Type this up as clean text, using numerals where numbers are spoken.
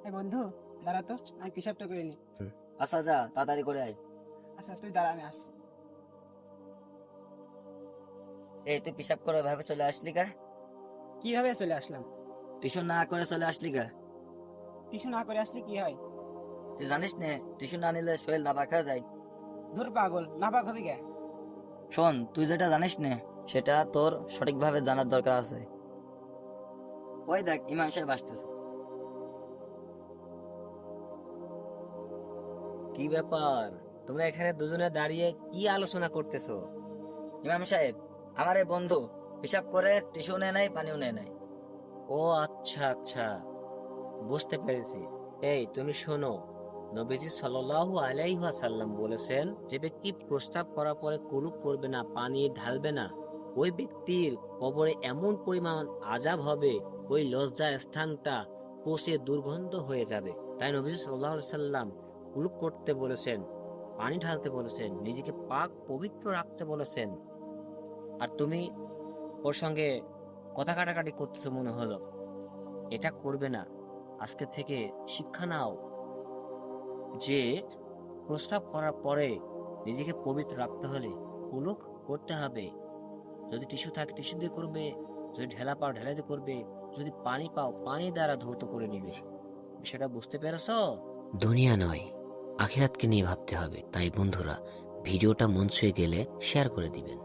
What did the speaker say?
এই বন্ধু, দাঁড়া তো, আমি পেশাবটা করে নি। আচ্ছা যা তাড়াতাড়ি করে আয়। আচ্ছা তুই দাঁড়া, আমি আসছি। এই তুই পেশাব করে ভাবে চলে আসলি কা? কিভাবে চলে আসলাম? টিউশন না করে চলে আসলি কা? কিছু না করে আসলে কি হয়? তুই জানিস নে টিউশন না নিলে শরীর না পাকা যায়। ধুর পাগল, না পাক হবি কে? শোন, তুই যেটা জানিস নে সেটা তোর সঠিকভাবে জানার দরকার আছে। ওই দেখ ইমাম সাহেব আসতেছে। কি ব্যাপার? তোমরা এখানে দুজনে দাঁড়িয়ে কি আলোচনা করতেছো? ইমাম সাহেব, আমার এই বন্ধু পেশাব করে টিউশনে নেয় পানিও নেয় নাই। ও আচ্ছা আচ্ছা, বুঝতে পেরেছি। এই তুমি শোনো, নবীজি সাল্লাল্লাহু আলাইহি ওয়াসাল্লাম বলেছেন, যে ব্যক্তি প্রস্রাব করার পরে কুলুপ করবে না, পানি ঢালবে না, ওই ব্যক্তির কবরে এমন পরিমাণ আযাব হবে, ওই লজ্জা স্থানটা পচে দুর্গন্ধ হয়ে যাবে। তাই নবীজি সাল্লাল্লাহু আলাইহি সাল্লাম কুলুপ করতে বলেছেন, পানি ঢালতে বলেছেন, নিজেকে পাক পবিত্র রাখতে বলেছেন। আর তুমি ওর সঙ্গে কথা কাটাকাটি করতেছো মনে হলো। এটা করবে না। আজকে থেকে শিক্ষা নাও যে প্রস্রাব করার পরে নিজেকে পবিত্র রাখতে হলে কুলুপ করতে হবে। যদি টিস্যু থাকে টিস্যু দিয়ে করবে, যদি ঢেলা পাও ঢেলা দিয়ে করবে, যদি পানি পাও পানি দ্বারা ধৌত করে নিবে। বিষয়টা বুঝতে পেরেছো? দুনিয়া নয়, আখিরাতকে নিয়ে ভাবতে হবে। তাই বন্ধুরা, ভিডিওটা মন ছুঁয়ে গেলে শেয়ার করে দিবেন।